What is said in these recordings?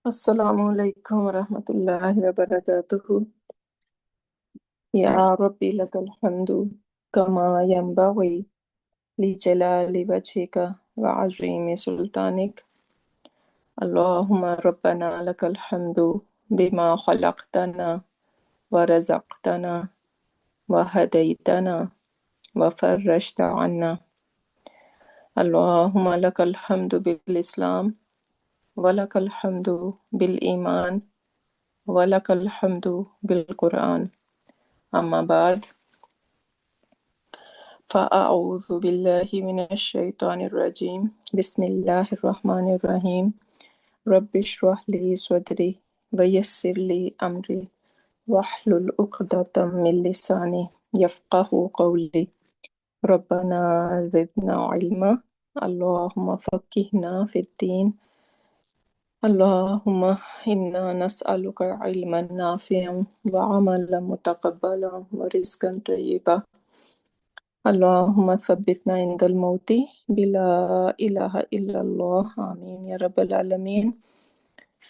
Assalamu alaikum wa rahmatullahi wa barakatuhu. Ya Rabbi lakal hamdu kama yanbaghi li jalali wajhika wa azimi sultanik. Allahumma rabbana lakal hamdu bima khalaqtana wa razaqtana wa hadaytana wa farrajta anna. Allahumma lakal hamdu bil Islam wa lakal hamdu bil Iman wa lakal hamdu bil Quran. Amma ba'd. فأعوذ بالله من الشيطان الرجيم بسم الله الرحمن الرحيم رب اشرح لي صدري ويسر لي أمري واحلل عقدة من لساني يفقه قولي ربنا زدنا علما اللهم فقهنا في الدين اللهم إنا نسألك علما نافعا وعملا متقبلا ورزقا طيبا اللهم ثبتنا عند الموت بلا إله إلا الله آمين يا رب العالمين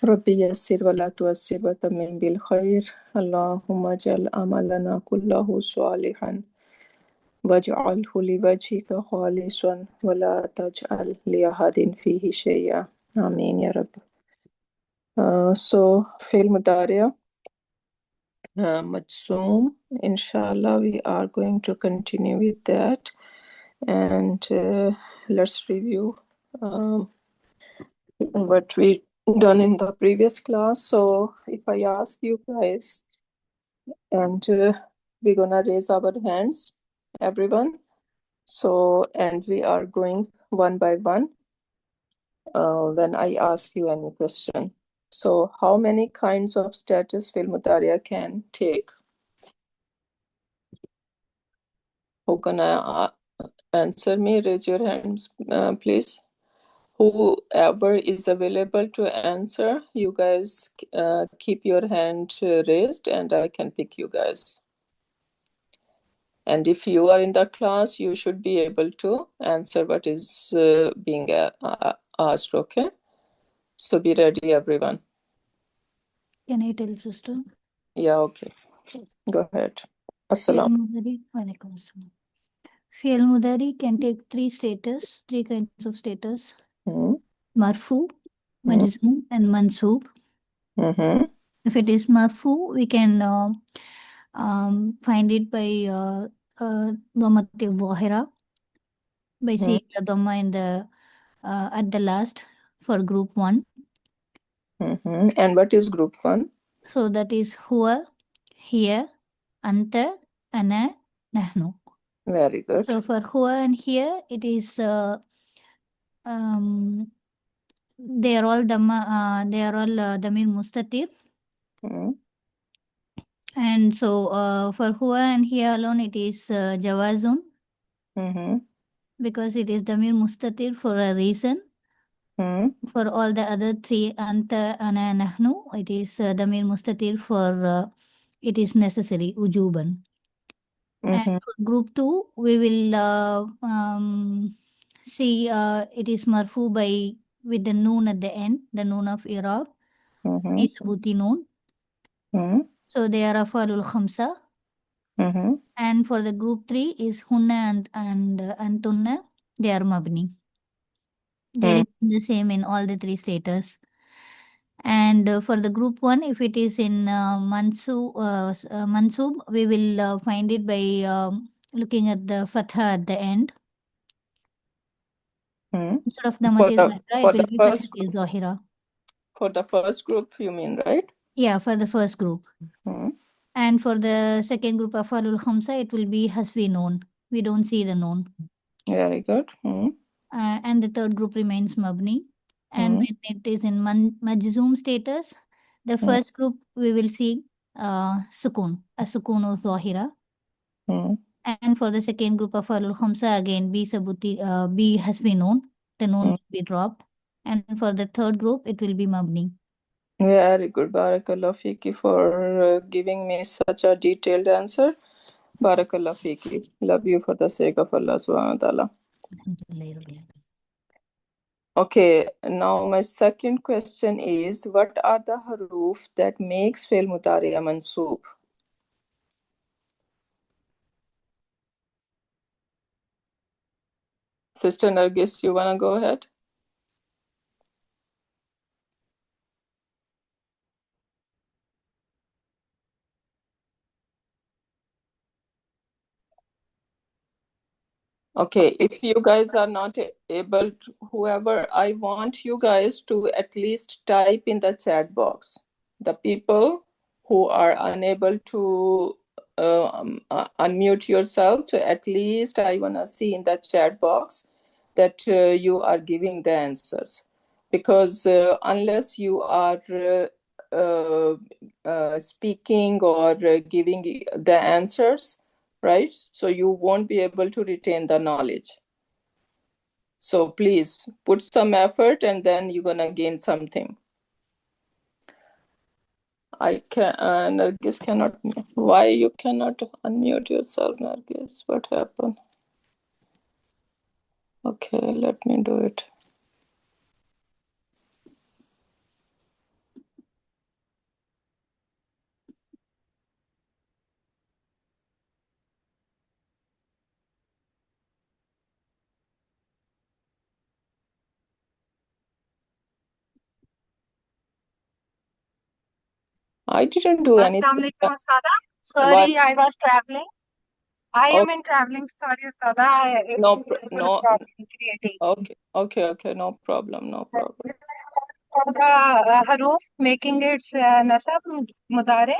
ربي يسر ولا تؤسر وتمم بالخير اللهم اجعل عملنا كله صالحا واجعله لوجهك خالصا ولا تجعل لأحد فيه شيئا آمين يا رب. So فعل مضارع Majzoom, inshallah we are going to continue with that, and let's review what we done in the previous class. So if I ask you guys, and we're gonna raise our hands, everyone, so and we are going one by one when I ask you any question. So how many kinds of status fil mudari'a can take? Who gonna answer me? Raise your hands, please. Whoever is available to answer, you guys keep your hand raised and I can pick you guys. And if you are in the class, you should be able to answer what is being asked, okay? So be ready, everyone. Can I tell, sister? Yeah, okay. Go ahead. Assalam. Fi'al Mudari can take three kinds of status. Marfu, Majzoom, and Mansoob. If it is Marfu, we can find it by Dhammat al-Zahira, by seeing the Dhamma in the at the last for group 1. And what is group 1? So that is Huwa, Hiya, Anta, Ana, Nahnu. Very good. So for Huwa and Hiya, it is they are all Damir Mustatir. And so for Huwa and Hiya alone, it is Jawazun. Because it is Damir Mustatir for a reason. For all the other three, Anta, Ana, Nahnu, it is Damir Mustatir for it is necessary, Ujuban. And for group 2, we will see it is Marfu by with the noon at the end, the noon of Irab, Isabuti noon. So they are Afalul Khamsa. And for the group 3 is Hunna and Antunna, they are Mabni. They remain the same in all the three status. And for the group 1, if it is in Mansoob, we will find it by looking at the Fatha at the end. Instead of the Mati Zahira, it will be Fatha Zahira. For the first group, you mean, right? Yeah, for the first group. And for the second group, Afalul Khamsa, it will be Hasbi Noon. We don't see the Noon. Very good. And the third group remains Mabni. And when it is in Majzoom status, the first group we will see Sukun, a Sukun of Zahira. And for the second group of Alul Khamsa, again B has been known, the noon will be dropped. And for the third group, it will be Mabni. Very good. Barakallah Fiki for giving me such a detailed answer. Barakallah Fiki. Love you for the sake of Allah subhanahu wa ta'ala. Okay, now my second question is, what are the haruf that makes fi'l mudari mansoob? Sister Nargis, you wanna go ahead? Okay, if you guys are not able to, whoever, I want you guys to at least type in the chat box. The people who are unable to unmute yourself, so at least I want to see in the chat box that you are giving the answers. Because unless you are speaking or giving the answers, right? So you won't be able to retain the knowledge. So please put some effort and then you're gonna gain something. I can Nargis cannot. Why you cannot unmute yourself, Nargis? What happened? Okay, let me do it. I didn't do anything. Assalamu alaikum, Ustada. Why? Sorry, I was traveling. I Oh, am in traveling. Sorry, Ustada. no, Little no. problem creating. Okay. No problem. The haruf making its nasab mudare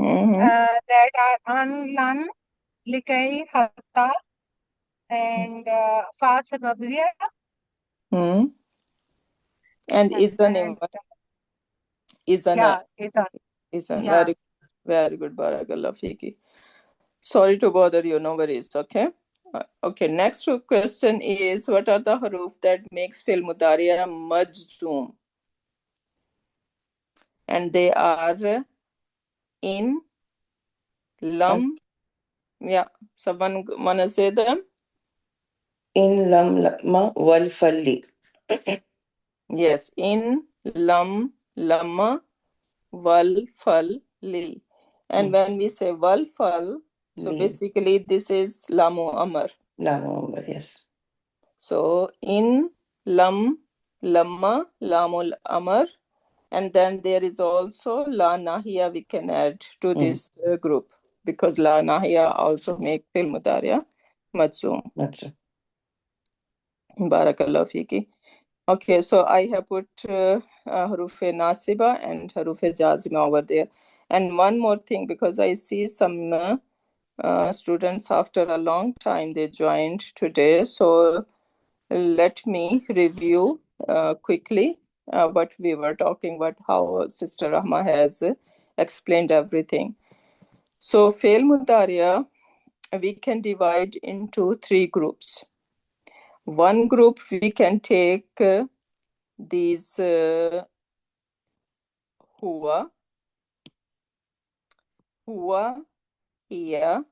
Mm-hmm. that are an, lan, likay, hatta, and fa sababiyya Mm-hmm. And and isn't yeah, is on. isn't Yeah. very good. Barakallah fiki. Sorry to bother you. No worries. Okay. Okay. Next question is, what are the haruf that makes fi'l mudariya majzoom? And they are in, lam. Yeah. Someone wanna say them? In lam lama wal falli. Yes. In, lam, lama, wal, fal, li. And when we say wal, fal, so Li. basically this is lamu amar. Lamu amar, yes. So in, lam, lamma, lamul amar, and then there is also la nahiya we can add to this group, because la nahiya also make fil mudariya majzoom. Barakallah fiki. Okay, so I have put harufe nasiba and harufe jazima over there. And one more thing, because I see some students after a long time they joined today, so let me review quickly what we were talking about, how Sister Rahma has explained everything. So, fail mudariya we can divide into three groups. One group we can take these huwa, hiya.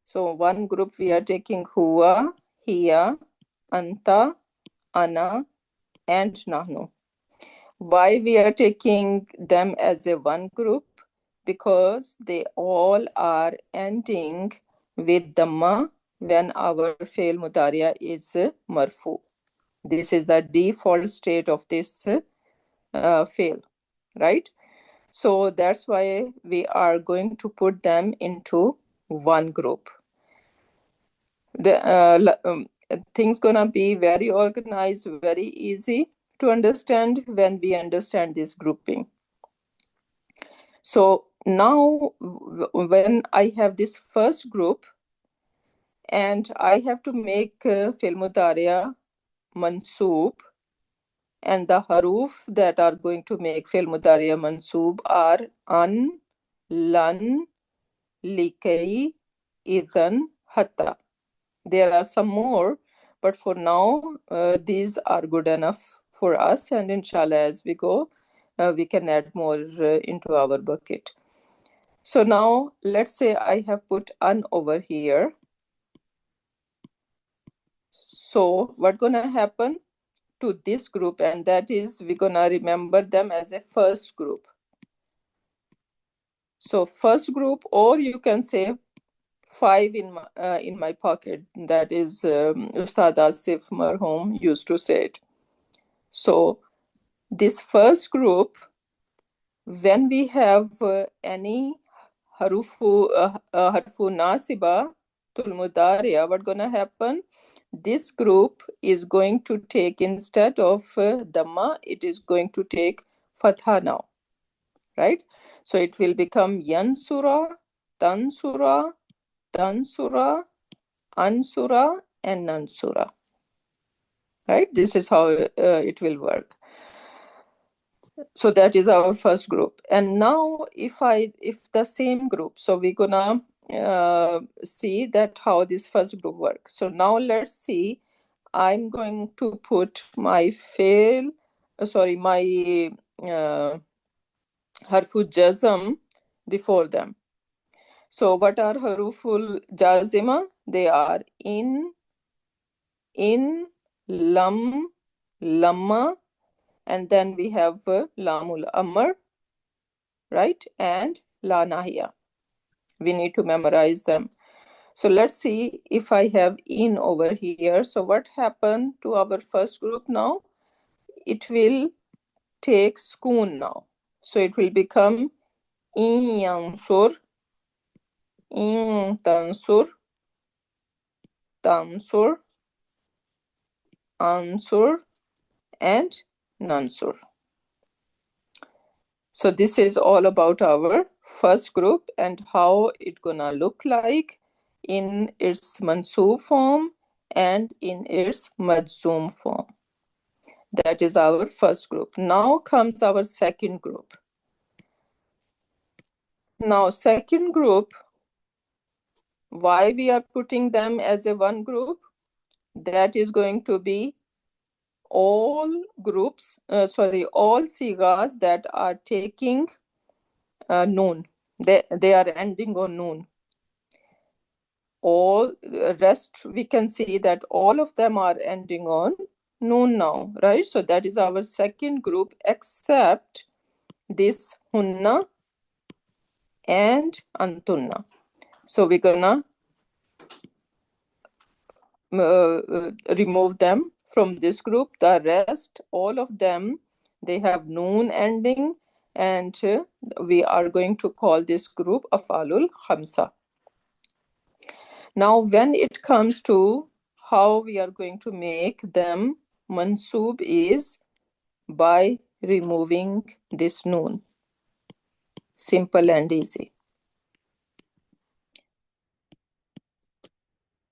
So, one group we are taking huwa, hiya, anta, ana, and nahnu. Why we are taking them as a one group? Because they all are ending with dhamma when our fail mudariya is marfu. This is the default state of this fail, right? So that's why we are going to put them into one group. The things gonna be very organized, very easy to understand when we understand this grouping. So now when I have this first group and I have to make fil mudariya mansoob, and the haruf that are going to make fil mudariya mansoob are an, lan, likay, idhan, hatta. There are some more, but for now these are good enough for us, and inshallah as we go we can add more into our bucket. So now let's say I have put an over here. So what's gonna happen to this group, and that is we're gonna remember them as a first group. So first group, or you can say 5 in my pocket. That is Ustad Asif Marhum used to say it. So this first group, when we have any harfu nasiba tul mudariya, what's gonna happen? This group is going to take, instead of dhamma, it is going to take fatha now, right? So it will become yansura, tansura, tansura, ansura, and nansura, right? This is how it will work. So that is our first group. And now if the same group, so we're gonna see that how this first group works. So now let's see. I'm going to put my my harfu jazm before them. So what are haruful jazima? They are in, lam, lamma, and then we have lamul amr, right? And la nahiya. We need to memorize them. So let's see if I have in over here. So what happened to our first group now? It will take skoon now. So it will become in yansur, in tansur, tansur, ansur, and nansur. So this is all about our first group and how it gonna look like in its mansoob form and in its majzoom form. That is our first group. Now comes our second group. Now second group, why we are putting them as a one group? That is going to be all groups, all sigas that are taking noon. They are ending on noon. All rest, we can see that all of them are ending on noon now, right? So that is our second group, except this hunna and antunna. So we're gonna remove them from this group. The rest, all of them, they have noon ending, and we are going to call this group afalul khamsa. Now when it comes to how we are going to make them mansoob is by removing this noon. Simple and easy.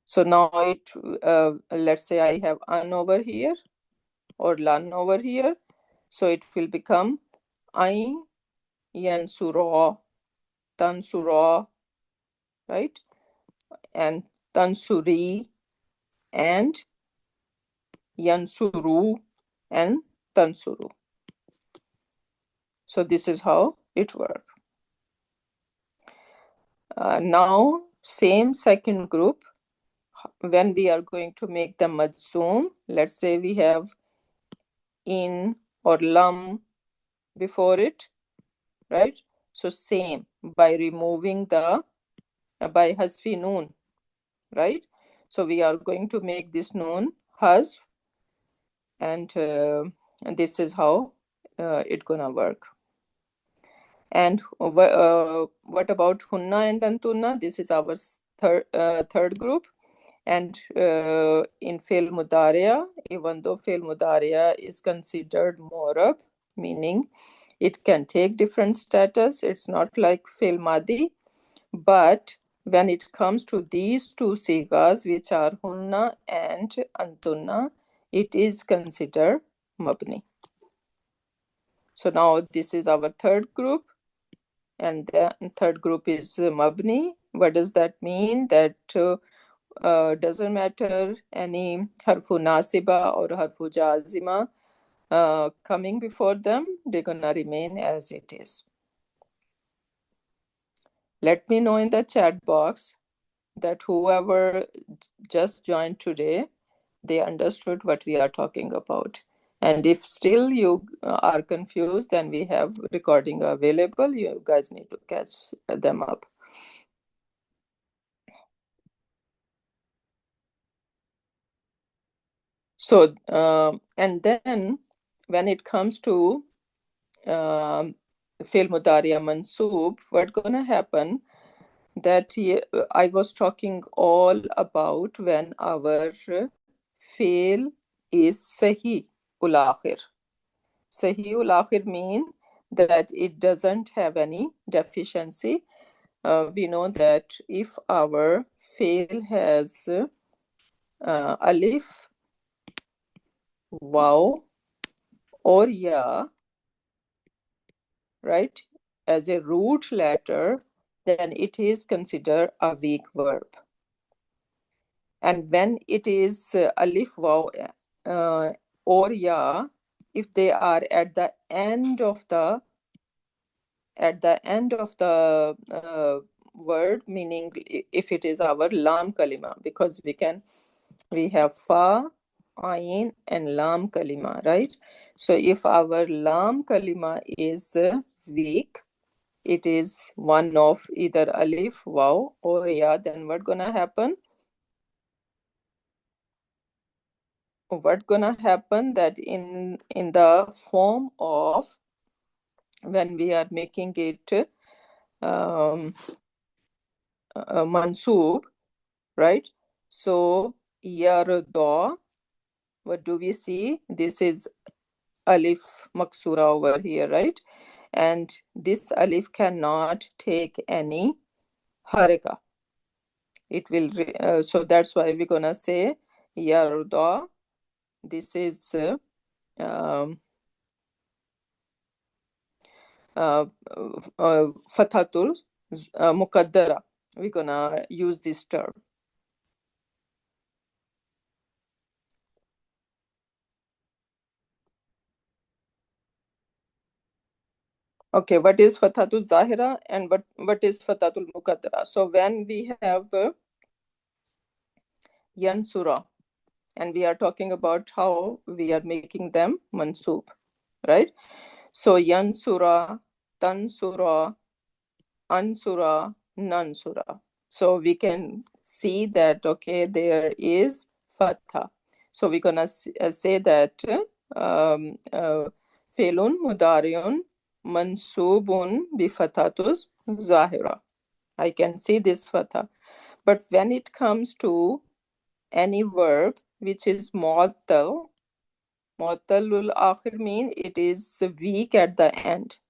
So now let's say I have an over here or lan over here. So it will become ain yansura, tansura, right? And tansuri, and yansuru, and tansuru. So this is how it works. Now, same second group, when we are going to make the majzoom, let's say we have in or lam before it, right? So same, by removing the, by hasfi noon, right? So we are going to make this noon hasf, and this is how it's gonna work. And what about hunna and antunna? This is our third group. And in fail mudariya, even though fail mudariya is considered morab, meaning it can take different status, it's not like fail madi, but when it comes to these two sigas, which are hunna and antunna, it is considered mabni. So now this is our third group, and the third group is mabni. What does that mean? That doesn't matter any harfu nasiba or harfu jazima coming before them, they're gonna remain as it is. Let me know in the chat box that whoever just joined today, they understood what we are talking about. And if still you are confused, then we have recording available. You guys need to catch them up. So, and then when it comes to Fi'l Mudari Mansoob, what's going to happen that I was talking all about when our fail is Sahi ul Akhir. Sahi ul Akhir mean that it doesn't have any deficiency. We know that if our fail has alif, waw, or ya, right, as a root letter, then it is considered a weak verb. And when it is alif, waw, or ya, if they are at the end of the word, meaning if it is our lam kalima, because we have fa, ayn, and lam kalima, right? So if our lam kalima is weak, it is one of either alif, waw, or ya, then what's gonna happen? What's gonna happen that in the form of when we are making it mansoob, right? So yarda, what do we see? This is alif maksura over here, right? And this alif cannot take any haraka. It will so that's why we're gonna say yarda. This is fathatul muqaddara. We're gonna use this term. Okay, what is fathatul zahira and what is fathatul muqaddara? So when we have yansura, and we are talking about how we are making them mansoob, right? So yansura, tansura, ansura, nansura. So we can see that, okay, there is fatha. So we're gonna say that felun mudariun mansubun bi fathatus zahira. I can see this fatha. But when it comes to any verb which is mu'attal will akhir mean it is weak at the end,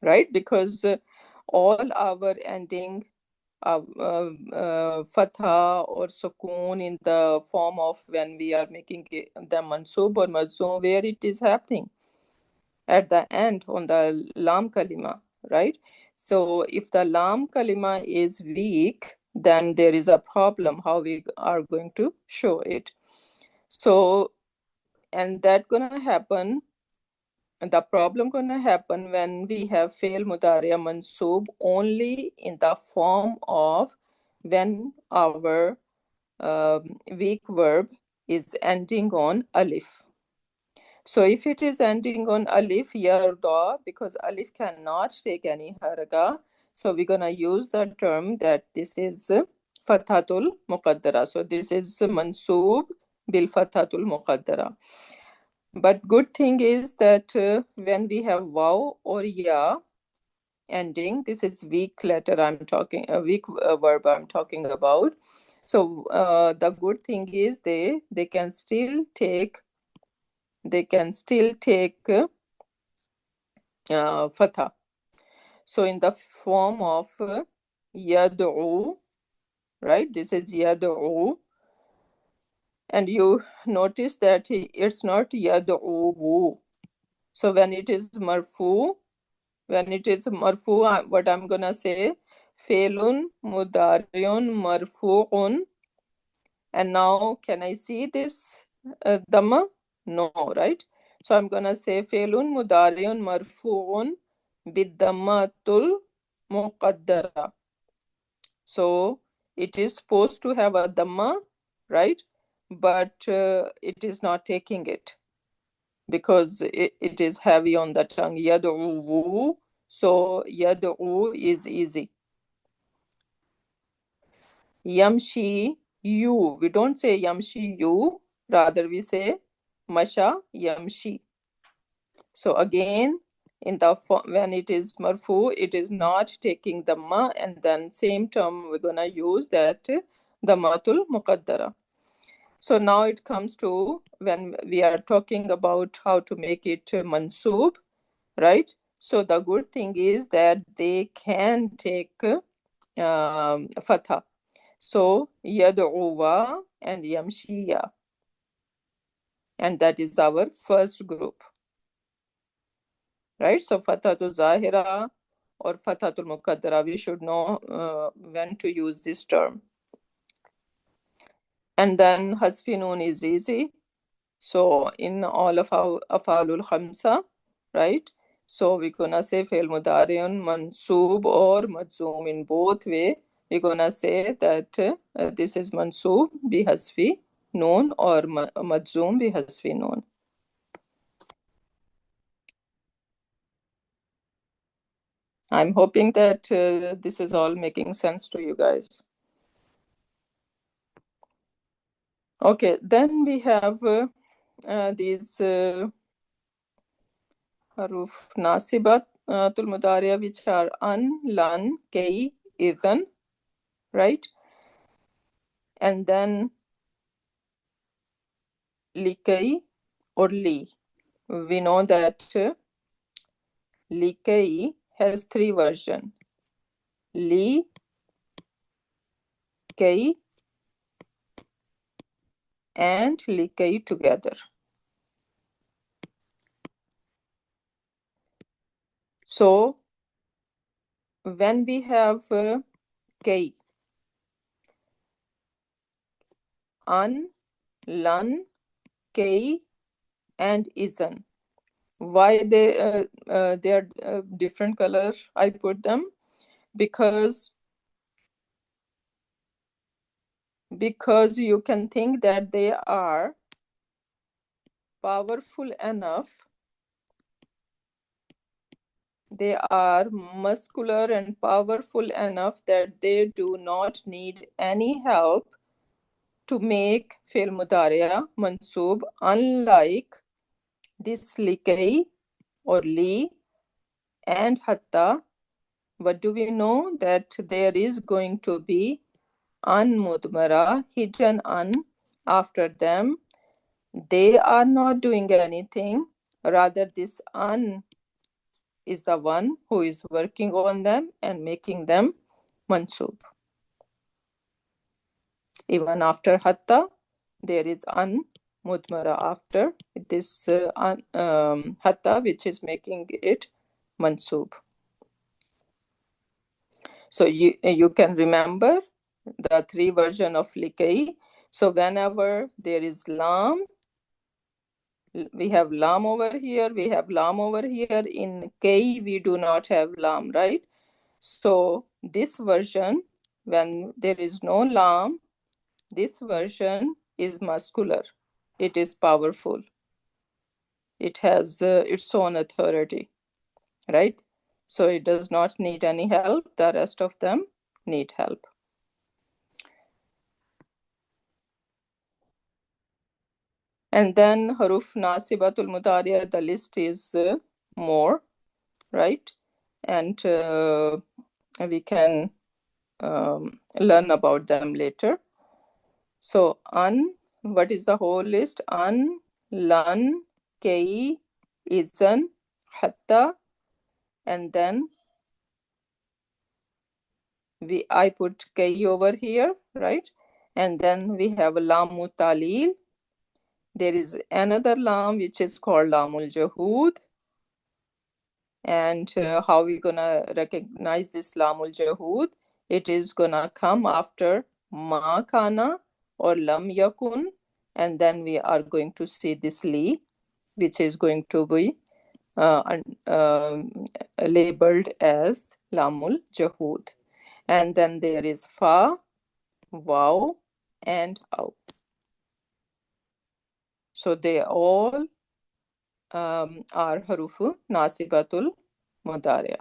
right? Because all our ending fatha or sukoon in the form of when we are making the mansoob or majzoom, where it is happening at the end on the lam kalima, right? So if the lam kalima is weak, then there is a problem how we are going to show it. So, and that gonna happen, and the problem gonna happen when we have fail mudariya mansoob only in the form of when our weak verb is ending on alif. So if it is ending on alif, yarda, because alif cannot take any haraka, so we're gonna use the term that this is fathatul muqaddara. So this is mansoob bil fathatul muqaddara. But good thing is that when we have waw or ya ending, this is weak letter I'm talking, a weak verb I'm talking about. So the good thing is they can still take fatha. So in the form of yad'u, right? This is yad'u. And you notice that it's not yad'u. So when it is marfu, what I'm gonna say, felun mudariun marfu'un. And now can I see this dhamma? No, right? So I'm gonna say felun mudariun marfu'un bid-dhammatul muqaddara. So it is supposed to have a dhamma, right? but it is not taking it because it is heavy on the tongue. Yad'u. So yad'u is easy. Yamshi you. We don't say yamshi you. Rather we say masha yamshi. So again, in the when it is marfu, it is not taking the ma, and then same term we're gonna use that the matul muqaddara. So now it comes to when we are talking about how to make it mansub, right? So the good thing is that they can take fatha. So yad'uwa and yamshiya, and that is our first group, right? So fathatul zahira or fathatul muqaddara, we should know when to use this term. And then hasfi noon is easy. So in all of our afalul khamsa, right? So we're gonna say fi'l mudari'un mansub or majzoom. In both way, we're gonna say that this is mansub bi hasfi noon or majzoom bi hasfi noon. I'm hoping that this is all making sense to you guys. Okay, then we have these haruf nasibat tul mudariya, which are an, lan, kay, idhan, right? And then likay or li. We know that likay has three versions: li, kay, and likay together. So when we have kay, an, lan, kay, and izan. Why they are different colors? I put them because you can think that they are powerful enough, they are muscular and powerful enough that they do not need any help to make fi'l mudari'a mansub, unlike this likay or li and hatta. What do we know? That there is going to be an mudmara, hidden an, after them. They are not doing anything. Rather, this an is the one who is working on them and making them mansub. Even after hatta, there is an mudmara after this hatta, which is making it mansub. So you can remember the three version of likay. So whenever there is lam, we have lam over here, we have lam over here. In kay, we do not have lam, right? So this version, when there is no lam, this version is muscular. It is powerful. It has its own authority, right? So it does not need any help. The rest of them need help. And then haruf nasibatul mudariya, the list is more, right? And we can learn about them later. So an, what is the whole list? An, lan, kay, izan, hatta, and then I put kay over here, right? And then we have lamu talil. There is another lam which is called lamul jahud. And how we gonna recognize this lamul jahud? It is gonna come after ma kana or lam yakun, and then we are going to see this li, which is going to be labeled as lamul jahud. And then there is fa, waw, and aw. So they all are harufu nasibatul mudariya.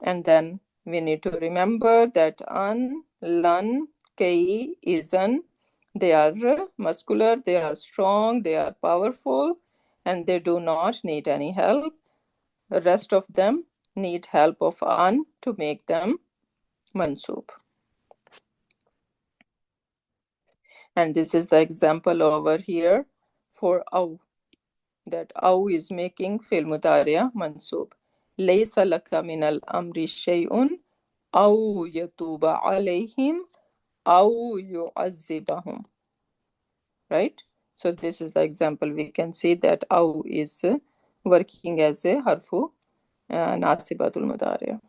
And then we need to remember that an, lan, kei, izan, they are muscular, they are strong, they are powerful, and they do not need any help. The rest of them need help of an to make them mansub. And this is the example over here for aw, that aw is making fil mudariya mansub. Laysa laka min al-amri shay'un aw yatuba alayhim aw yu'azzibahum. Right? So this is the example. We can see that aw is working as a harfu nasibatul mudariya.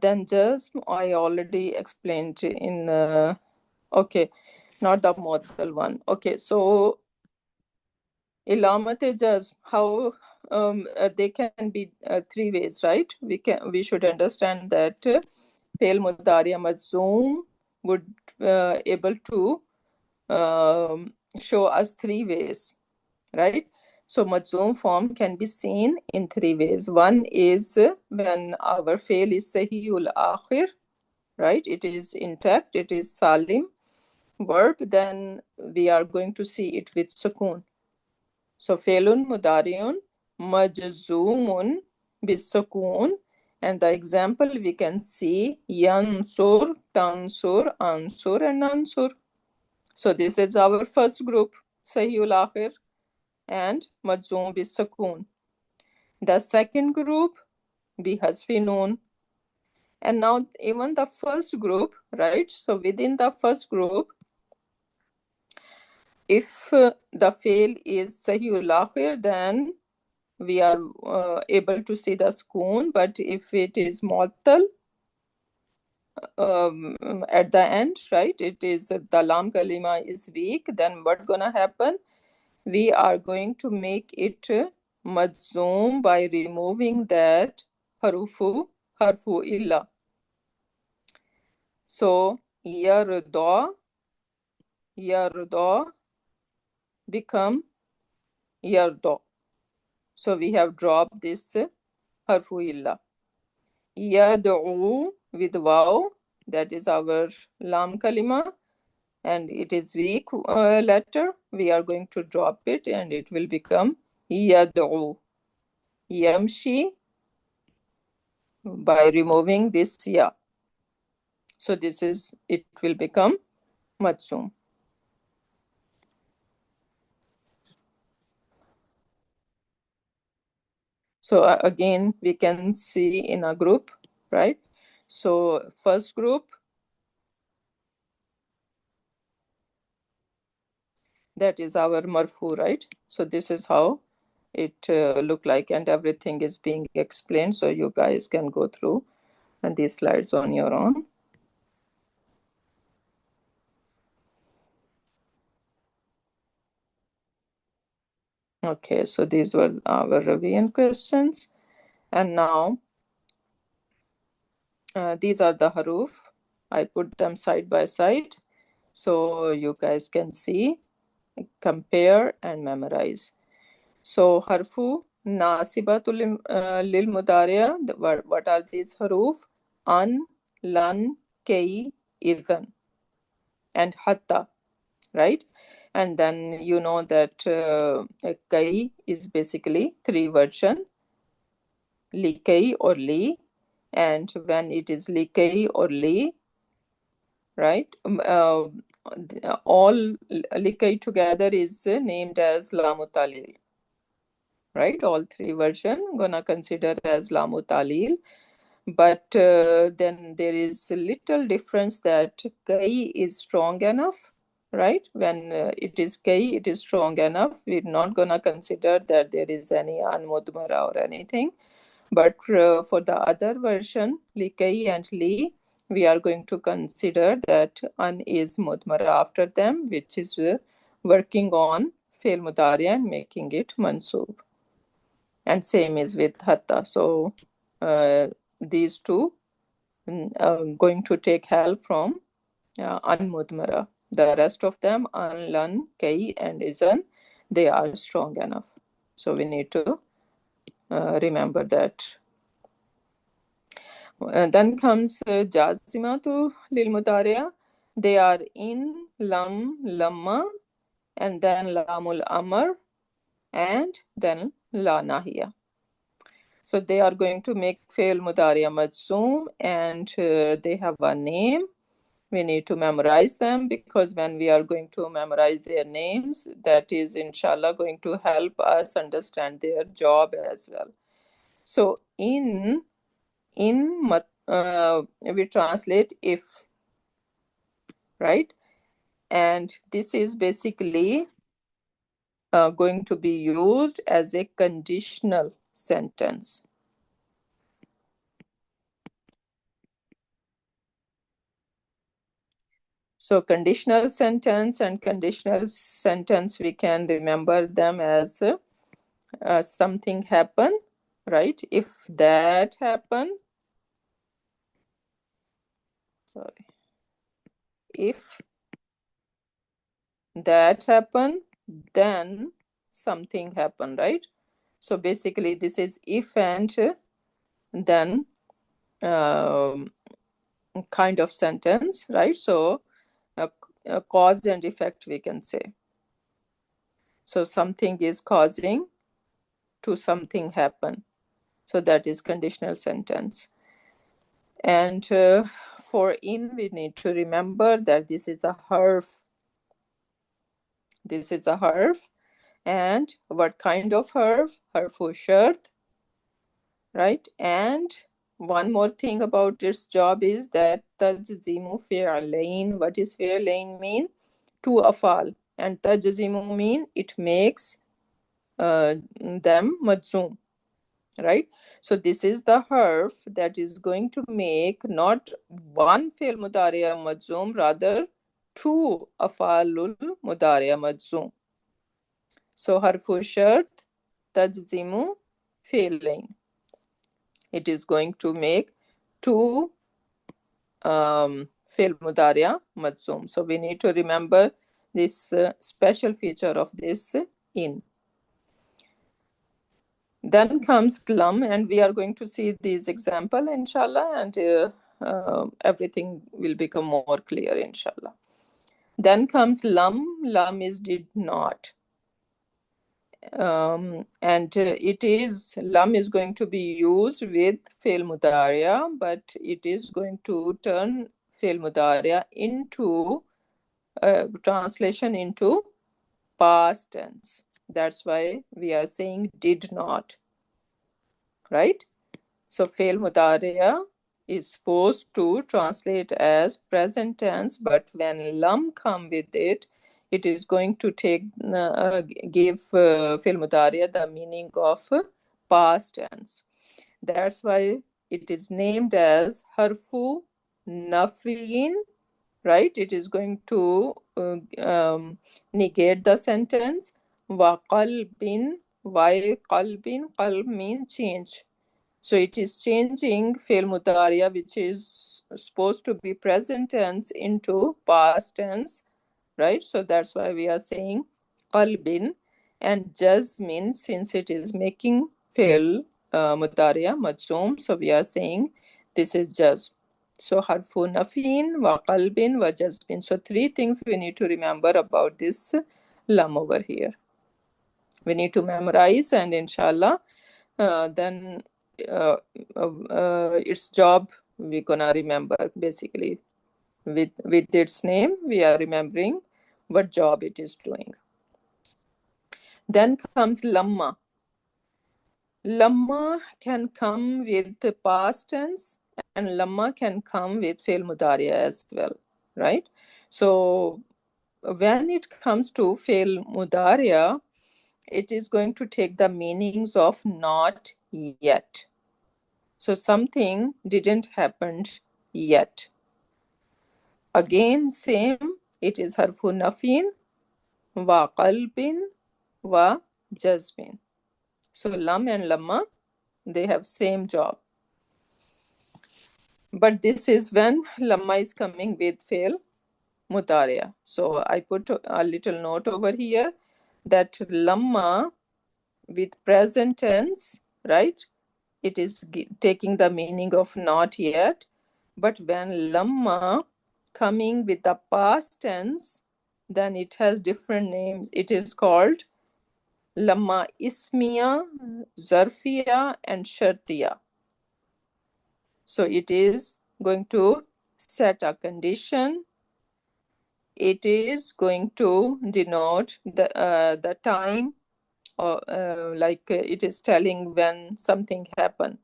Then jazm, I already explained in, okay, not the model one. Okay, so ilamat jazm, how they can be three ways, right? We should understand that fail mudariya majzoom would able to show us three ways, right? So majzoom form can be seen in three ways. One is when our fail is sahihul akhir, right? It is intact, it is salim verb, then we are going to see it with sukun. So failun mudariun majzoomun bisukun, and the example we can see yansur, tansur, ansur, and ansur. So this is our first group, sahihul akhir and majzoom bisukun. The second group, bihasfi noon. And now even the first group, right? So within the first group, if the fail is sahihul akhir, then we are able to see the sukun. But if it is mu'tal at the end, right? It is the lam kalima is weak. Then what gonna happen? We are going to make it majzoom by removing that harfu illa. So yarda become yarda. So we have dropped this harfu illa. Yad'u with waw, that is our lam kalima, and it is weak letter. We are going to drop it and it will become yad'u. Yamshi by removing this ya. So this is, it will become majzoom. So again, we can see in a group, right? So first group, that is our marfu, right? So this is how it look like, and everything is being explained. So you guys can go through and these slides on your own. Okay, so these were our revision questions. And now these are the haruf. I put them side by side so you guys can see, compare, and memorize. So harfu nasibatul lil mudariya. What are these haruf? An, lan, kei, idhan, and hatta, right? And then you know that kai is basically three version, likay or li, and when it is likay or li, right, all likay together is named as lamutalil, right? All three version gonna consider as lamutalil, but then there is a little difference that kai is strong enough, right? When it is kai, it is strong enough. We're not gonna consider that there is any anmudmara or anything. But for the other version, likai and li, we are going to consider that an is mudmara after them, which is working on fail mudari and making it mansub. And same is with hatta. So these two going to take help from unmudmara. The rest of them, an, lan, kai, and izan, they are strong enough. So we need to remember that. Then comes jazimatu lil mudariya. They are in, lam, lamma, and then lamul amr, and then la nahiya. So they are going to make fail mudariya majzoom, and they have a name. We need to memorize them, because when we are going to memorize their names, that is inshallah going to help us understand their job as well. So in we translate if, right? And this is basically going to be used as a conditional sentence. So conditional sentence and conditional sentence, we can remember them as something happen, right? If that happen, sorry, if that happen, then something happen, right? So basically this is if and then kind of sentence, right? So a cause and effect, we can say. So something is causing to something happen. So that is conditional sentence. And for in, we need to remember that this is a harf. This is a harf. And what kind of harf? Harfu shart, right? And one more thing about its job is that tajzimu fi'alain. What is fi'alain mean? Two afal. And tajzimu mean it makes them majzoom, right? So this is the harf that is going to make not one fi'l mudariya majzoom, rather two afalul mudariya majzoom. So harfu shart tajzimu fi'lain. It is going to make two fi'l mudariya majzoom. So we need to remember this special feature of this in. Then comes lam, and we are going to see these example inshallah, and everything will become more clear inshallah. Then comes lam. Lam is did not. And it is, lam is going to be used with fail mudariya, but it is going to turn fail mudariya into translation into past tense. That's why we are saying did not, right? So fail mudariya is supposed to translate as present tense, but when lam come with it, it is going to give fail mudariya the meaning of past tense. That's why it is named as harfu nafiyin, right? It is going to negate the sentence. Wa qalbin, why qalbin? Qalb means change. So it is changing fail mudariya, which is supposed to be present tense, into past tense, right? So that's why we are saying qalbin. And jazmin, since it is making fail mudariya majzoom, so we are saying this is jazm. So harfu nafin wa qalbin wa jazmin. So three things we need to remember about this lam over here. We need to memorize, and inshallah then its job we're gonna remember. Basically with its name we are remembering what job it is doing. Then comes lamma. Lamma can come with the past tense, and lamma can come with fail mudariya as well, right? So when it comes to fail mudariya, it is going to take the meanings of not yet. So something didn't happen yet. Again, same, it is harfu nafin wa qalbin wa jazbin. So lam and lamma, they have same job. But this is when lamma is coming with fail Mudarai. So I put a little note over here that lamma with present tense, right? It is taking the meaning of not yet. But when lamma coming with the past tense, then it has different names. It is called lamma ismiya, zarfiya, and shartiya. So it is going to set a condition. It is going to denote the time, or it is telling when something happened,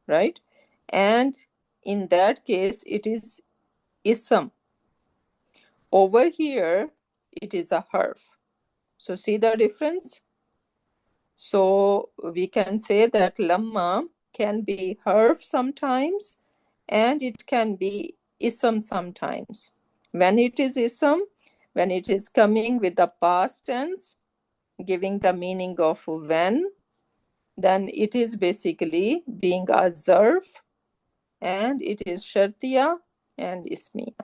right? And in that case, it is ism. Over here, it is a harf. So see the difference? So we can say that lamma can be harf sometimes, and it can be ism sometimes. When it is ism, when it is coming with the past tense, giving the meaning of when, then it is basically being a zarf, and it is shartiya and ismiya.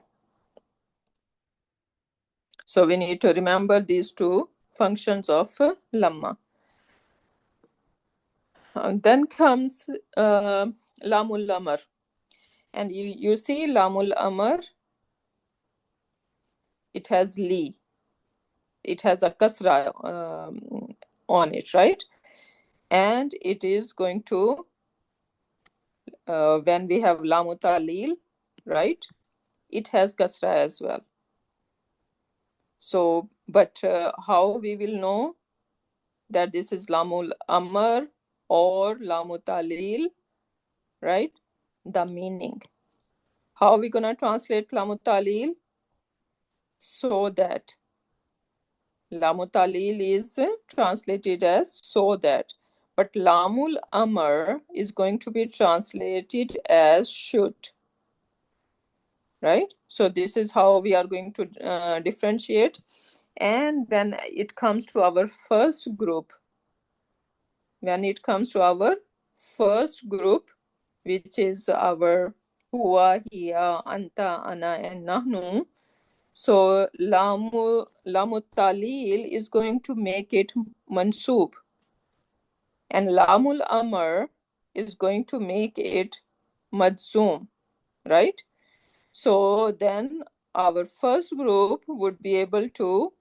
So we need to remember these two functions of lamma. Then comes lamul amr. And you see lamul amr, it has li. It has a kasra on it, right? And it is going to, when we have lamu talil, right? It has kasra as well. So, but how we will know that this is lamul amr or lamu talil, right? The meaning. How are we going to translate lamu talil? So that. Lamu talil is translated as so that. But lamul amr is going to be translated as should. Right? So this is how we are going to differentiate. And when it comes to our first group, which is our huwa, hiya, anta, ana, and nahnu, so lamu talil is going to make it mansub, and lamul amr is going to make it majzoom, right? So then our first group would be able to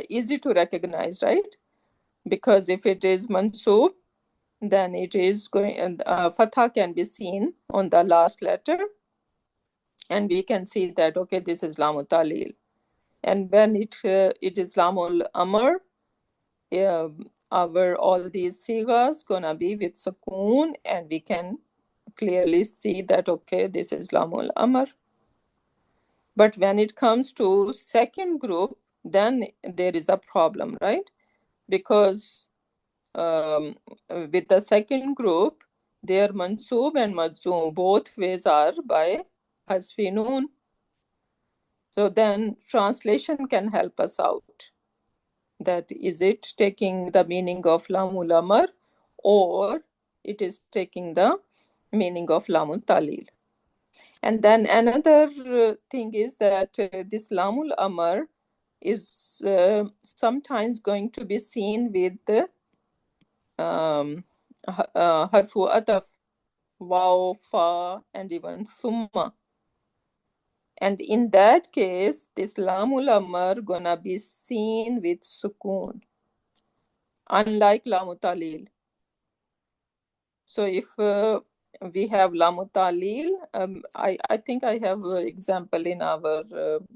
easy to recognize, right? Because if it is mansub, then it is going, and fatha can be seen on the last letter, and we can see that, okay, this is lamu talil. And when it is lamul amr, all these sigas gonna be with sukoon, and we can clearly see that, okay, this is lamul amr. But when it comes to second group, then there is a problem, right? Because with the second group, their mansub and majzoom both ways are by hasfi noon. So then translation can help us out. That is it taking the meaning of lamul amr, or it is taking the meaning of lamul talil. And then another thing is that this lamul amr is sometimes going to be seen with the harfu ataf, waw, fa, and even thumma. And in that case, this lamul amr gonna be seen with sukoon, unlike lamu talil. So if we have lamu talil, I think I have an example in our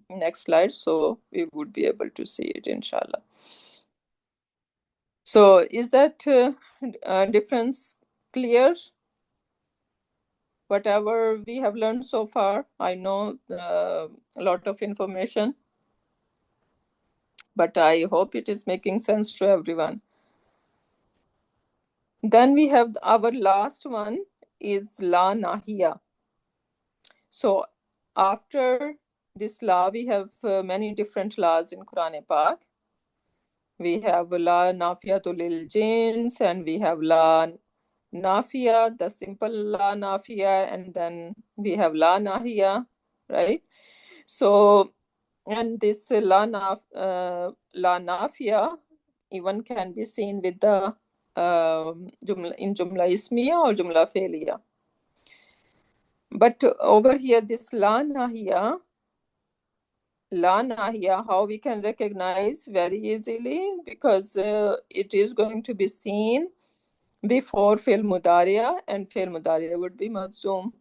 next slide, so we would be able to see it, inshallah. So is that difference clear? Whatever we have learned so far, I know a lot of information, but I hope it is making sense to everyone. Then we have our last one is la nahiya. So after this law, we have many different laws in Quran Pak. We have la nafiyatul lil jins, and we have la nafiya, the simple la nafiya, and then we have la nahiya, right? So And this la nafia even can be seen with the in Jumla Ismiya or Jumla Fe'liya. But over here, this la nahiya, how we can recognize very easily, because it is going to be seen before fi'l mudariya, and fi'l mudariya would be majzoom.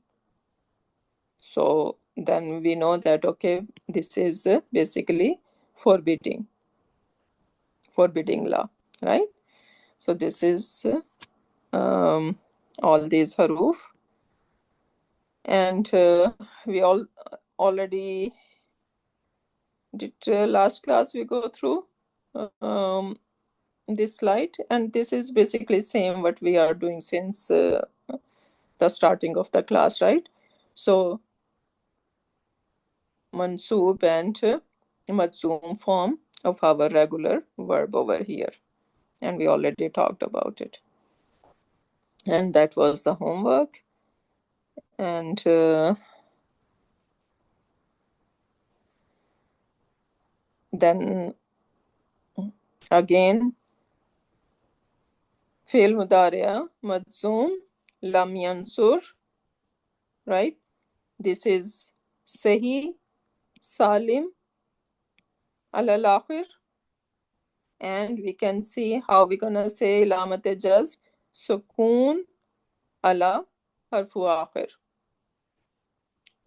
So then we know that, okay, this is basically forbidding law, right? So this is all these haruf. And we already did last class we go through this slide, and this is basically same what we are doing since the starting of the class, right? So mansoob and majzoom form of our regular verb over here, and we already talked about it, and that was the homework. And then again, fi'l mudariya majzoom lam yansur, right? This is sahi, salim, alal akhir. And we can see how we're gonna say lamat jazm sukun ala harfu akhir,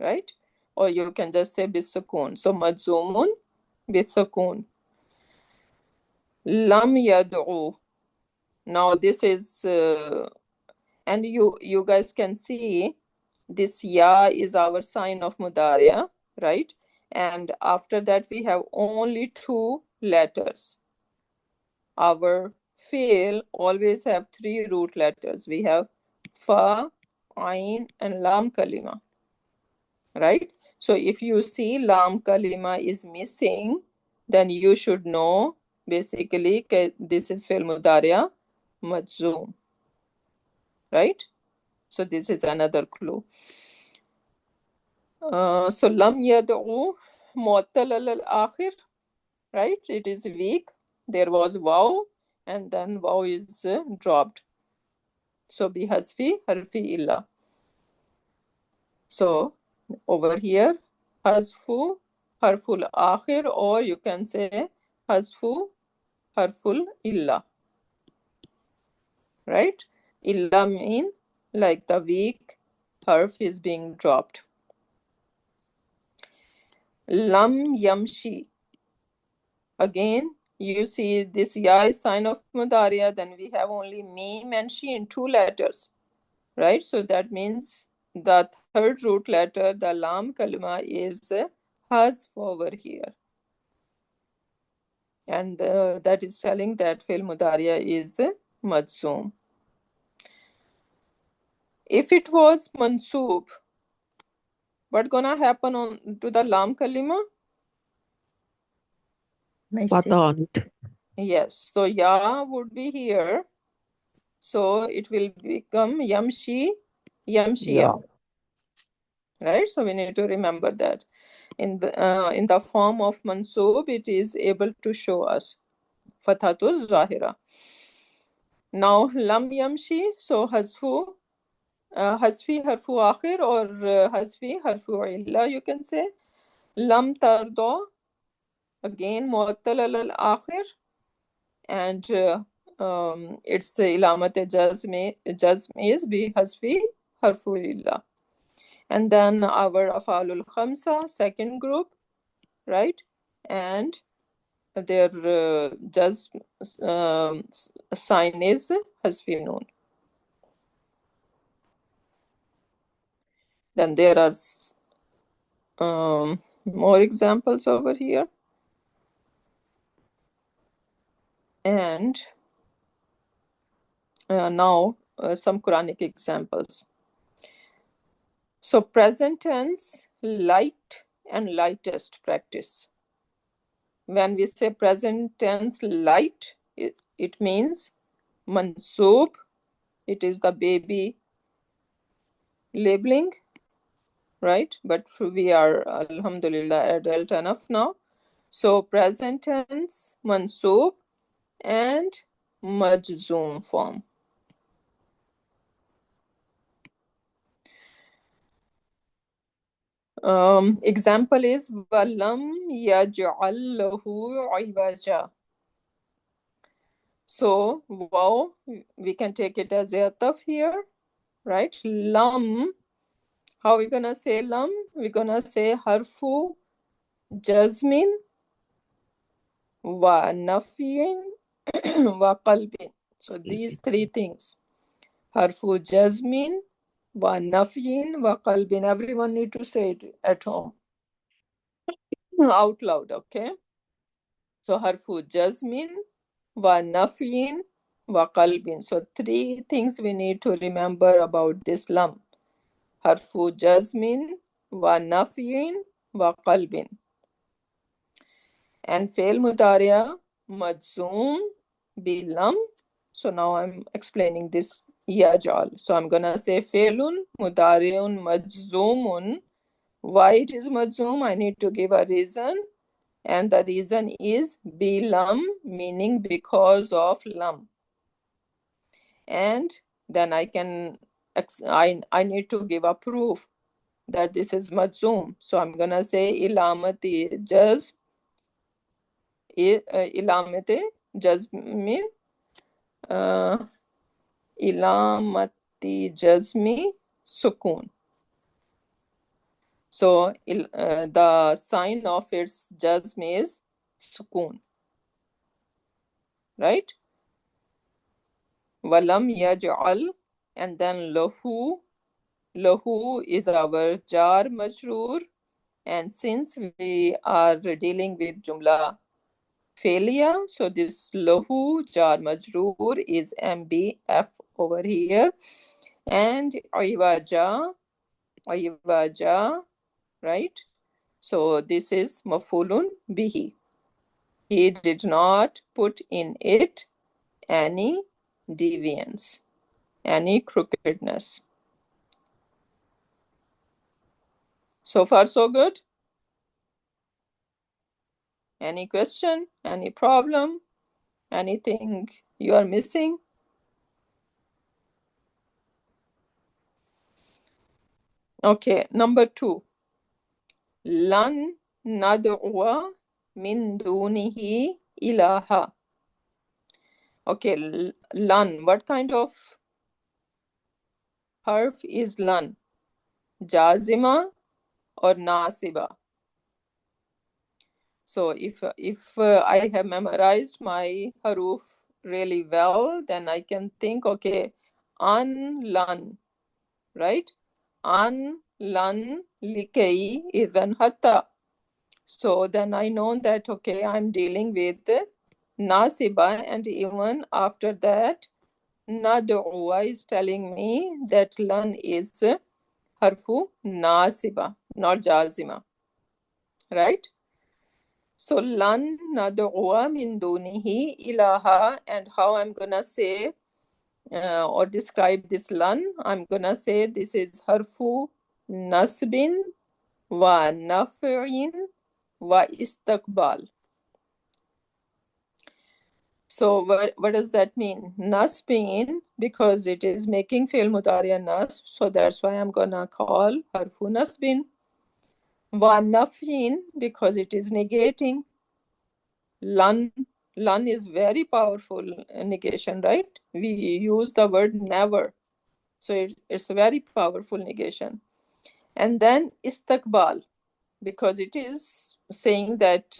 right? Or you can just say bisukun. So majzumun bisukun. Lam yad'u. Now this is and you guys can see this ya is our sign of mudariya, right? And after that we have only two letters. Our fi'l always have three root letters. We have fa, ain, and lam kalima, right? So if you see lam kalima is missing, then you should know basically this is fi'l mudariya majzoom, right? So this is another clue. So lam yad'u mu'attal al akhir, right? It is weak. There was waw, and then waw is dropped. So bihasfi harfi illa. So over here, hasfu harful akhir, or you can say hasfu harful illa, right? Illa mean like the weak harf is being dropped. Lam yamshi. Again, you see this ya is sign of mudariya, then we have only mim and shi in two letters, right? So that means the third root letter, the lam kalima, is hazf over here. And that is telling that fi'l mudariya is majzoom. If it was mansoob, what gonna happen on to the lam kalima? Fatha on it. Yes, so ya would be here. So it will become yamshi, yamshiya. Right? So we need to remember that. In the form of mansoob, it is able to show us fathatu zahira. Now lam yamshi, so hasfi harfu akhir, or hasfi harfu illa, you can say. Lam tardo, again mu'attal al akhir, and its ilamat jazm is bi hasfi harfu illa. And then our afalul khamsa, second group, right? And their jazm sign is hasfi noon. Then there are more examples over here. And now some Quranic examples. So present tense, light and lightest practice. When we say present tense light, it means mansoob. It is the baby labeling, right? But we are alhamdulillah adult enough now, So present tense, mansoob, and majzoom form. Example is walam yaj'al lahu iwaja. So wow, we can take it as a ataf here, right? Lam. How are we gonna say lam? We're gonna say harfu jazmin wa nafyin wa qalbin. So these three things. Harfu jazmin wa nafyin wa qalbin. Everyone need to say it at home. Out loud, okay? So harfu jazmin wa nafyin wa qalbin. So three things we need to remember about this lam. Harfu jazmin wa nafyin wa qalbin. And fail mudariya majzoom bilam. So now I'm explaining this yajal. So I'm gonna say failun mudariun majzoomun. Why it is majzoom? I need to give a reason, and the reason is bilam, meaning because of lam. And then I need to give a proof that this is majzoom. So I'm gonna say ilamati jazm. Ilamati jazmin. Ilamati jazmi sukun. So the sign of its jazm is sukun, right? Walam yaj'al, and then lahu. Lahu is our jar majroor, and since we are dealing with jumla failure, so this lahu jar majroor is MBF over here, and iwaja, right? So this is mafulun bihi. He did not put in it any deviance, any crookedness. So far, so good? Any question? Any problem? Anything you are missing? Okay, number 2. Lan nad'uwa min dunihi ilaha. Okay, lan. What kind of harf is lan? Jazima or nasiba? So if I have memorized my haruf really well, then I can think, okay, an lan, right? An lan likay idhan hatta. So then I know that, okay, I'm dealing with nasiba, and even after that, nad'uwa is telling me that lan is harfu nasiba, not jazima, right? So lan nad'uwa min dunihi ilaha, and how I'm gonna say or describe this lan, I'm gonna say this is harfu nasbin wa naf'in wa istiqbal. So what does that mean? Nasbin, because it is making fi'l mudariya nasb, so that's why I'm gonna call harfu nasbin. Wa naf'in, because it is negating. Lan is very powerful negation, right? We use the word never. So it's a very powerful negation. And then istiqbal, because it is saying that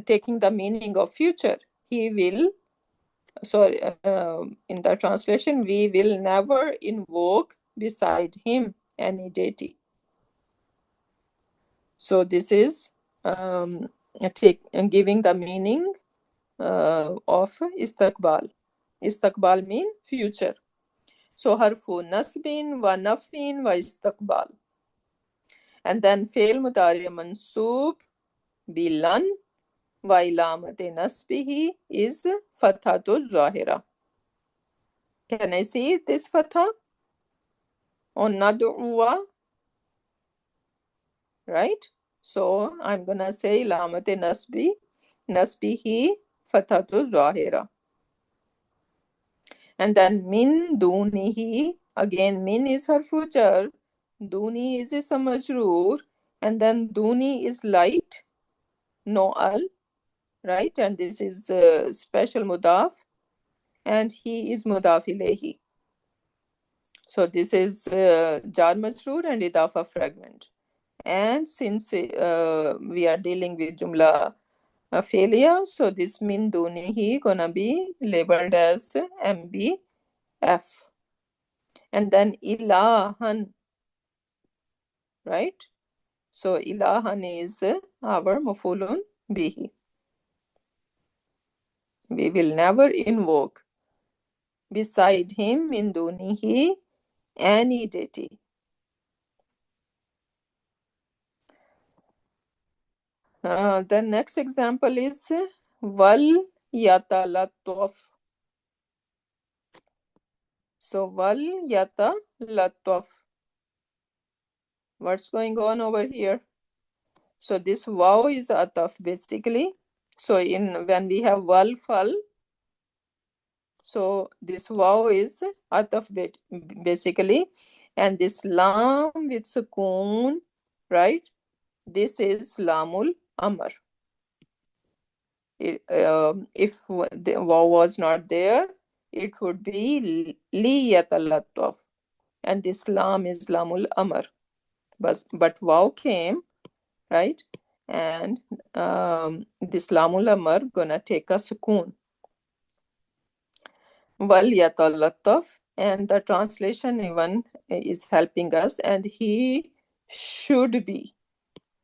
taking the meaning of future. He will, sorry, in the translation, we will never invoke beside him any deity. So this is giving the meaning of istiqbal. Istiqbal mean future. So harfu nasbin wa nafin wa istiqbal. And then fail mudari mansub bilan wa ilamati nasbihi is fathatu zahira. Can I see this fatha? On nad'uwa, right? So I'm gonna say lamate nasbihi fathatu zahira. And then min dunihi, again min is harfu jar, duni is ism majroor, and then duni is light, no al, right? And this is special mudaf, and he is mudaf ilayhi. So this is jar majroor and idafa fragment. And since we are dealing with jumla failure, so this min dunihi gonna be labeled as MBF. And then ilahan, right? So ilahan is our mafulun bihi. We will never invoke beside him min dunihi any deity. The next example is wal yatalattaf. So wal yatalattaf. What's going on over here? So this waw is ataf basically. So when we have wal fal, so this waw is ataf basically, and this lam with sukoon, right? This is lamul amr. If the waw was not there, it would be li yatalattaf, and this lam is lamul amr. But waw came, right? And this lamul amr gonna take a sukoon. Wal yatalattaf, and the translation even is helping us, and he should be.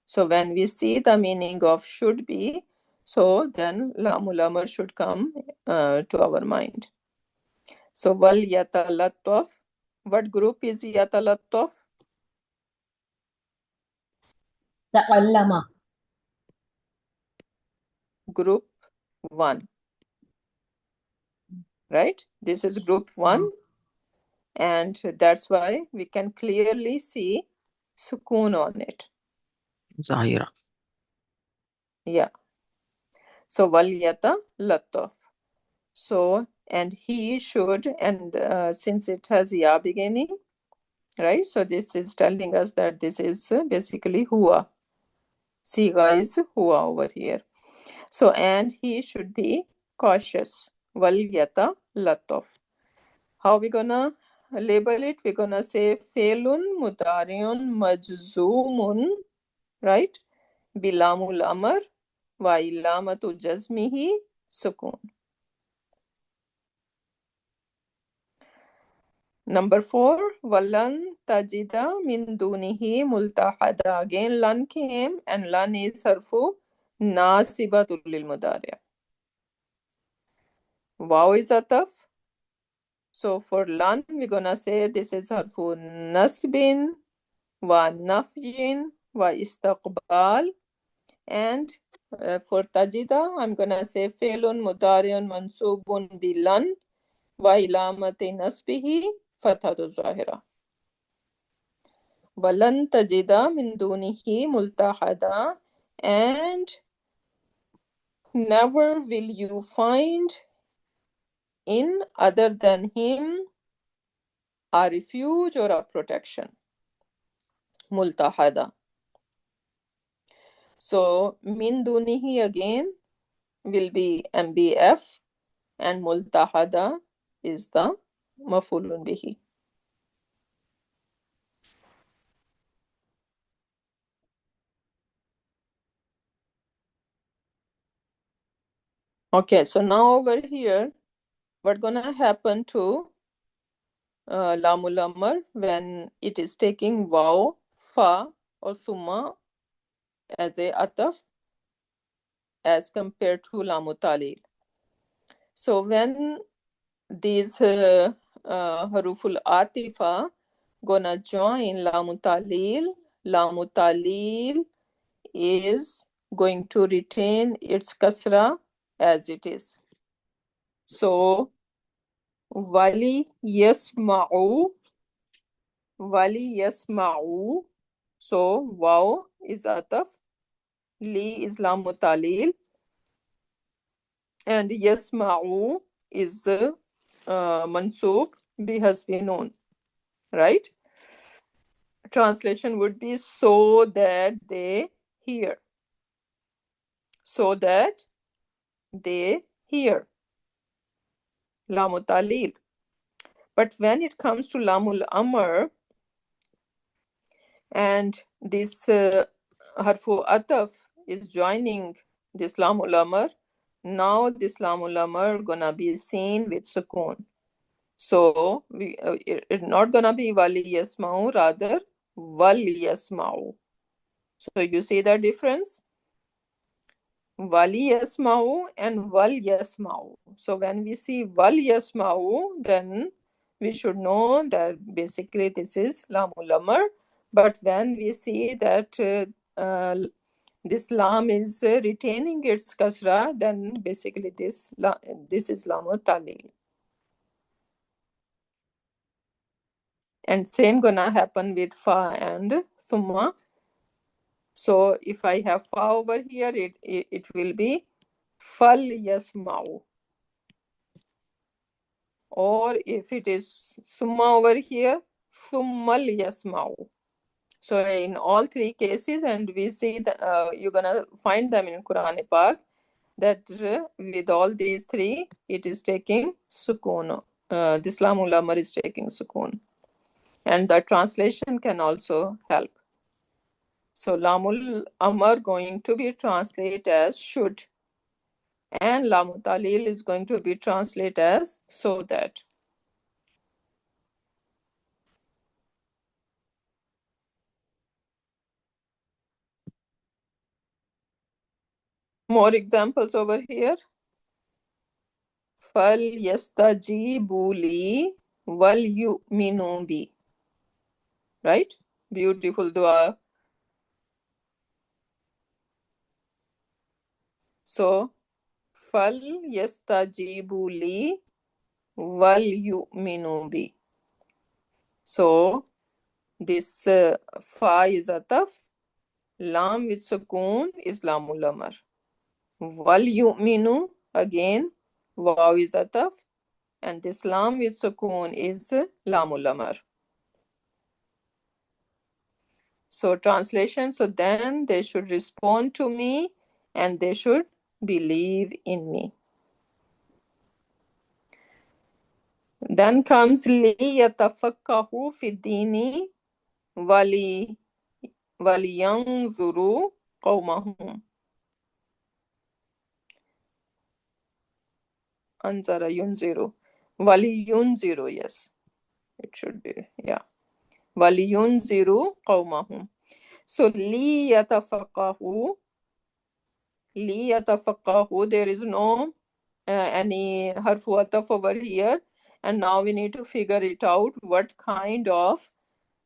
So when we see the meaning of should be, so then lamul amr should come to our mind. So wal yatalattaf. What group is yatalattaf? تَعَلَّمَ. Group 1. Right? This is group 1. And that's why we can clearly see sukoon on it. Zahira. Yeah. So wal yatalattaf. So, and he should, and since it has ya beginning, right? So this is telling us that this is basically huwa. Siga is huwa over here. So, and he should be cautious. Wal yatalattaf. How we gonna label it? We're gonna say felun mudariun majzoomun, right? Bilamul amr wa ilamatu jazmihi sukun. Number 4, walan tajida min dunihi multahada. Again, lan came, and lan is harfu nasibatul lil mudari. Waw is ataf. So for lan, we're gonna say this is harfu nasbin wa nafjin wa istaqbal. And for tajida, I'm gonna say felun mudariun mansubun bilan wa ilamati nasbihi fathatu zahira. Walan tajida min dunihi multahada, and never will you find in other than him a refuge or a protection. Multahada. So min dunihi again will be MBF, and multahada is the mafulun bihi. Okay, so now over here, what's gonna happen to lamul amr when it is taking waw, fa, or summa as a ataf as compared to lamu talil? So when these haruful atifa gonna join lamu talil is going to retain its kasra as it is. So wali yasma'u. So waw is ataf, Li is lamu talil. And yasma'u is mansub bihasbi noon. Right? Translation would be so that they hear. So that they hear. Lamu talil. But when it comes to lamul amr, and this harfu ataf is joining this lamul amr, now this lamul amr gonna be seen with sukoon. So it's not gonna be wali yasma'u, rather wal yasma'u. So you see the difference? Wali yasma'u and wal yasma'u. So when we see wal yasma'u, then we should know that basically this is lamul amr. But when we see that this lam is retaining its kasra, then basically this is lamu talil. And same gonna happen with fa and thumma. So if I have fa over here, it will be fal yasma'u. Or if it is summa over here, summal yasma'u. So in all three cases, and we see that you're gonna find them in Quran Pak, that with all these three, it is taking sukoon. This lamul amr is taking sukoon. And the translation can also help. So lamul amr going to be translated as should. And lamul talil is going to be translated as so that. More examples over here. Fal yastajibu li wal yu'minu bi. Right? Beautiful dua. So, fal yastajibu li wal yu'minu bi. So, this fa is ataf. Lam with sukoon is lamul amr. Wal yu'minu, again, waw is ataf. And this lam with sukoon is lamul amr. So translation, so then they should respond to me and they should believe in me. Then comes li yatafakkahu fi dini wali yanzuru qawmahum. Anzara yunziru. Wali yunziru, yes. It should be, yeah. Wali yunziru qawmahum. So li yatafakkahu, there is no any harfu ataf over here, and now we need to figure it out what kind of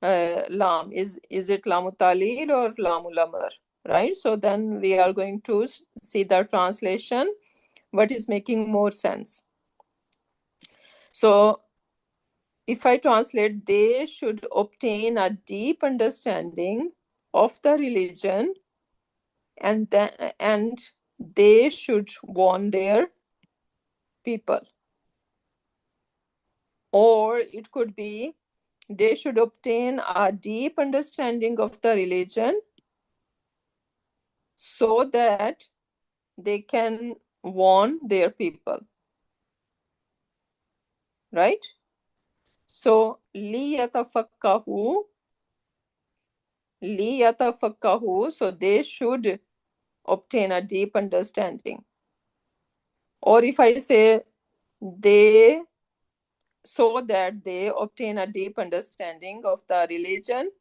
lam is it lamu talil or lamul amr, right? So then we are going to see the translation, what is making more sense. So if I translate, they should obtain a deep understanding of the religion, and they should warn their people. Or it could be, they should obtain a deep understanding of the religion so that they can warn their people. Right? So, liyatafakkahu, so they should obtain a deep understanding. Or if I say they, so that they obtain a deep understanding of the religion,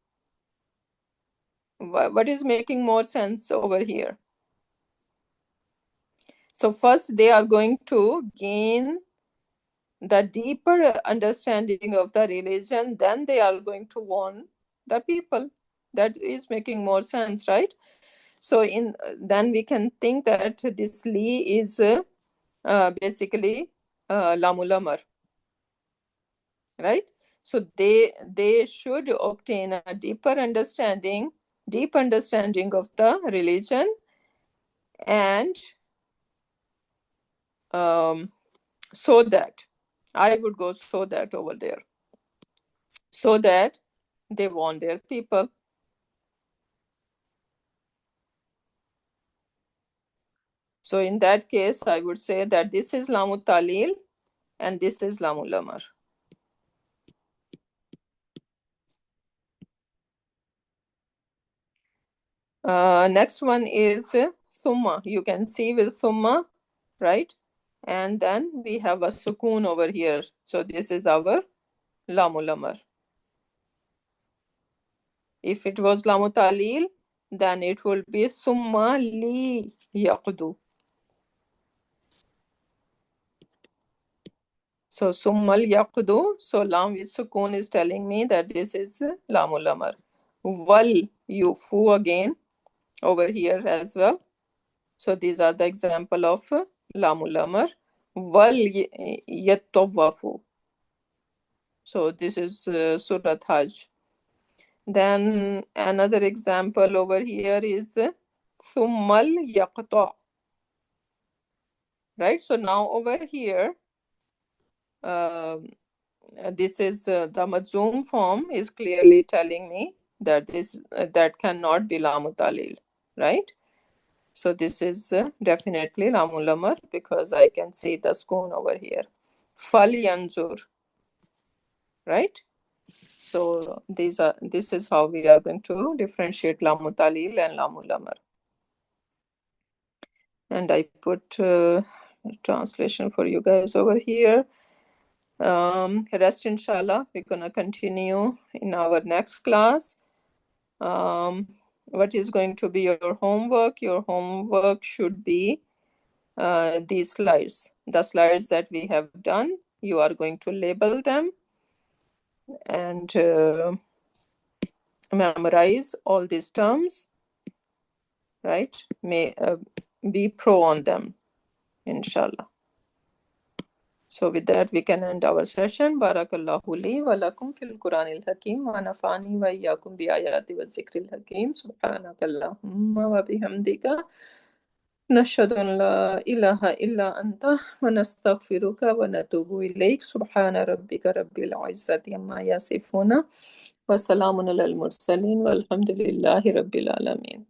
what is making more sense over here? So first they are going to gain the deeper understanding of the religion, then they are going to warn the people. That is making more sense, right? So then we can think that this li is basically lamul amr, right? So they should obtain a deep understanding of the religion, And so that, I would go so that over there. So that they want their people. So in that case, I would say that this is Lamut Talil and this is Lamul Amr. Next one is Thumma. You can see with Thumma, right? And then we have a Sukun over here. So this is our Lamul Amr. If it was Lamut Talil, then it will be Thumma li yaqdu. So Summal Yaqdu. So Lam with Sukun is telling me that this is Lamul Amr. Wal Yufu again over here as well. So these are the example of Lamul Amr. Wal Yattawafu. So this is Surat Hajj. Then another example over here is Thummal Yaqta. Right? So now over here, this is the Majzoom form is clearly telling me that this that cannot be Lamut Talil, right? So this is definitely Lamul Amr because I can see the sukun over here. Fal yanzur, right? So this is how we are going to differentiate Lamut Talil and Lamul Amr. And I put translation for you guys over here. Rest inshallah, we're gonna continue in our next class. What is going to be your homework? Your homework should be these slides. The slides that we have done, you are going to label them and memorize all these terms, right? May be pro on them, inshallah. So with that, we can end our session. Barakallahu li wa lakum fil Quranil Hakim wa nafani wa iyyakum bi ayati wa zikril hakim. Subhanakallahumma wa bihamdika. نشهد أن لا إله إلا أنت ونستغفرك ونتوب إليك سبحان ربك رب العزة عما يصفون وسلام على المرسلين والحمد لله رب العالمين.